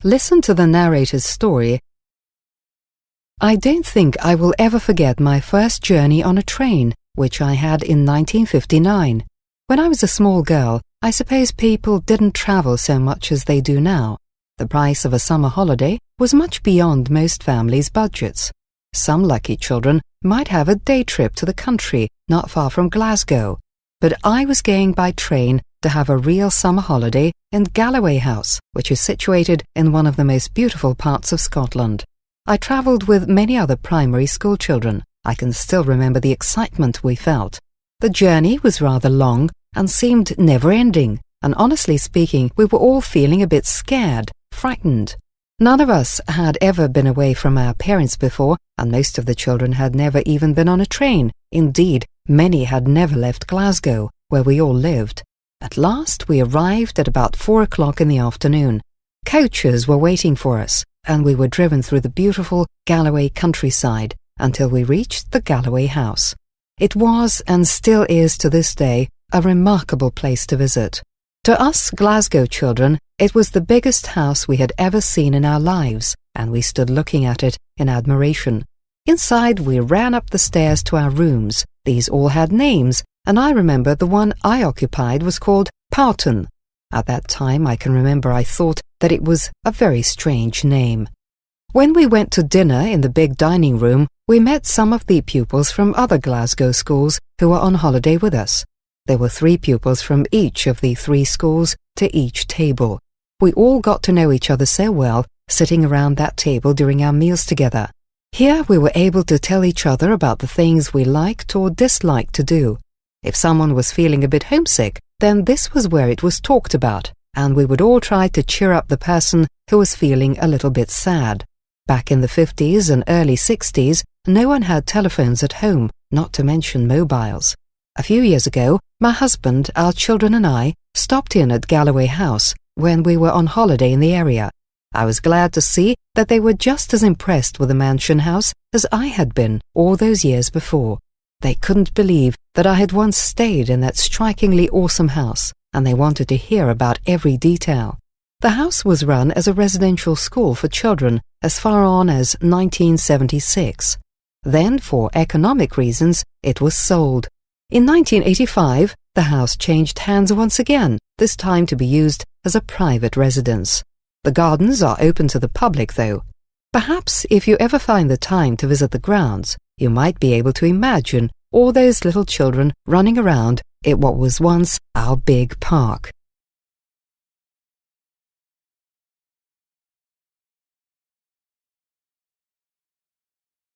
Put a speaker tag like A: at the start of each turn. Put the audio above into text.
A: Listen to the narrator's story. I don't think I will ever forget my first journey on a train, which I had in 1959. When I was a small girl, I suppose people didn't travel so much as they do now. The price of a summer holiday was much beyond most families' budgets. Some lucky children might have a day trip to the country not far from Glasgow, but I was going by train to have a real summer holiday in Galloway House, which is situated in one of the most beautiful parts of Scotland. I travelled with many other primary school children. I can still remember the excitement we felt. The journey was rather long and seemed never-ending, and honestly speaking, we were all feeling a bit scared, frightened. None of us had ever been away from our parents before, and most of the children had never even been on a train. Indeed, many had never left Glasgow, where we all lived. At last, we arrived at about 4 o'clock in the afternoon. Coaches were waiting for us, and we were driven through the beautiful Galloway countryside until we reached the Galloway House. It was, and still is to this day, a remarkable place to visit. To us Glasgow children, it was the biggest house we had ever seen in our lives, and we stood looking at it in admiration. Inside, we ran up the stairs to our rooms. These all had names, and I remember the one I occupied was called Powton. At that time, I can remember I thought that it was a very strange name. When we went to dinner in the big dining room, we met some of the pupils from other Glasgow schools who were on holiday with us. There were 3 pupils from each of the 3 schools to each table. We all got to know each other so well, sitting around that table during our meals together. Here we were able to tell each other about the things we liked or disliked to do. If someone was feeling a bit homesick, then this was where it was talked about, and we would all try to cheer up the person who was feeling a little bit sad. Back in the 50s and early 60s, no one had telephones at home, not to mention mobiles. A few years ago, my husband, our children and I stopped in at Galloway House when we were on holiday in the area. I was glad to see that they were just as impressed with the mansion house as I had been all those years before. They couldn't believe that I had once stayed in that strikingly awesome house, and they wanted to hear about every detail. The house was run as a residential school for children as far on as 1976. Then, for economic reasons, it was sold. In 1985, the house changed hands once again, this time to be used as a private residence. The gardens are open to the public, though. Perhaps if you ever find the time to visit the grounds, you might be able to imagine all those little children running around in what was once our big park.